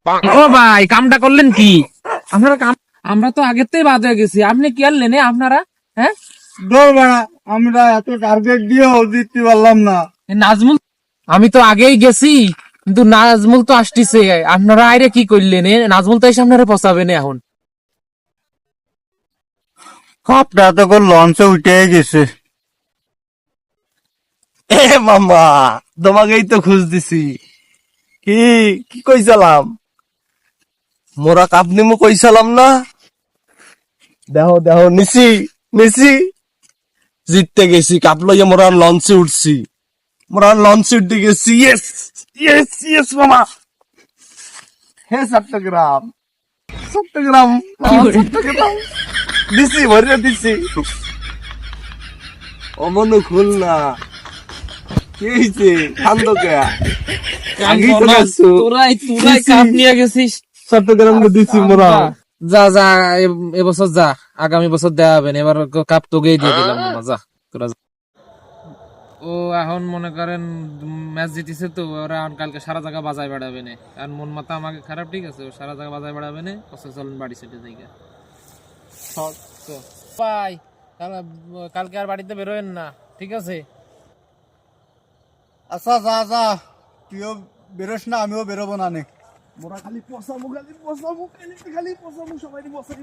ও ভাই, কামটা করলেন কি আপনারা? আমরা তো আগের থেকে বাদ হয়ে গেছি, আপনি কি আর লেনে আপনারা? হ্যাঁ, দৌড় বেড়া, আমরা এত টার্গেট দিয়েও জিততে পারলাম না। নাজমুল, আমি তো আগেই গেছি, কিন্তু নাজমুল তো আসতেছে। আপনারা আইরে কি করলেন? নাজমুল তো এসে আপনারা পচাবেন এখন। সবটা তো লঞ্চে উঠে গেছে। এ মামা, তোমাকেই তো খুঁজ দিছি। কি কি কইছিলাম? মোরা কাপ নিমু কইছিলাম না? দেখো দেখো, নিছি নিছি, জিততে গেছি। কাপ লইয়া মোরা লঞ্চে উঠছি। মোরা লঞ্চে উঠতে গেছি। ইয়েস ইয়েস ইয়েস মামা। হে চট্টগ্রাম, চট্টগ্রাম মামা, চট্টগ্রাম দিছি, ভরে দিছি। অমনু খুলনা কি হয়েছে? কান্দ কে? আগেই তো গেছো। তোরাই কাপ নিয়ে গেছিস। চট্টগ্রাম দিছি মোরা। যা যা, এবছর যা, আগামী বছর দেওয়া হবে না। এবার কাপ তোকেই দিয়ে দিলাম মামা, যা তোরা যা। ও এখন মনে করেন ম্যাচ জিতেছে তো, ওরা এখন কালকে সারা জায়গা বাজায় বেড়াবে না। আর মন মাথা আমাকে খারাপ, ঠিক আছে? ও সারা জায়গা বাজায় বেড়াবে না, চলেন বাড়ি চলে যাই। ভাই, কালকে আর বাড়িতে বেরোয়েন না, ঠিক আছে? আচ্ছা যা যা, তুইও বেরোস না, আমিও বেরোবো না নে। মোরা খালি পচামু, খালি পচামু, খালি খালি পচামু, সবাই পচাই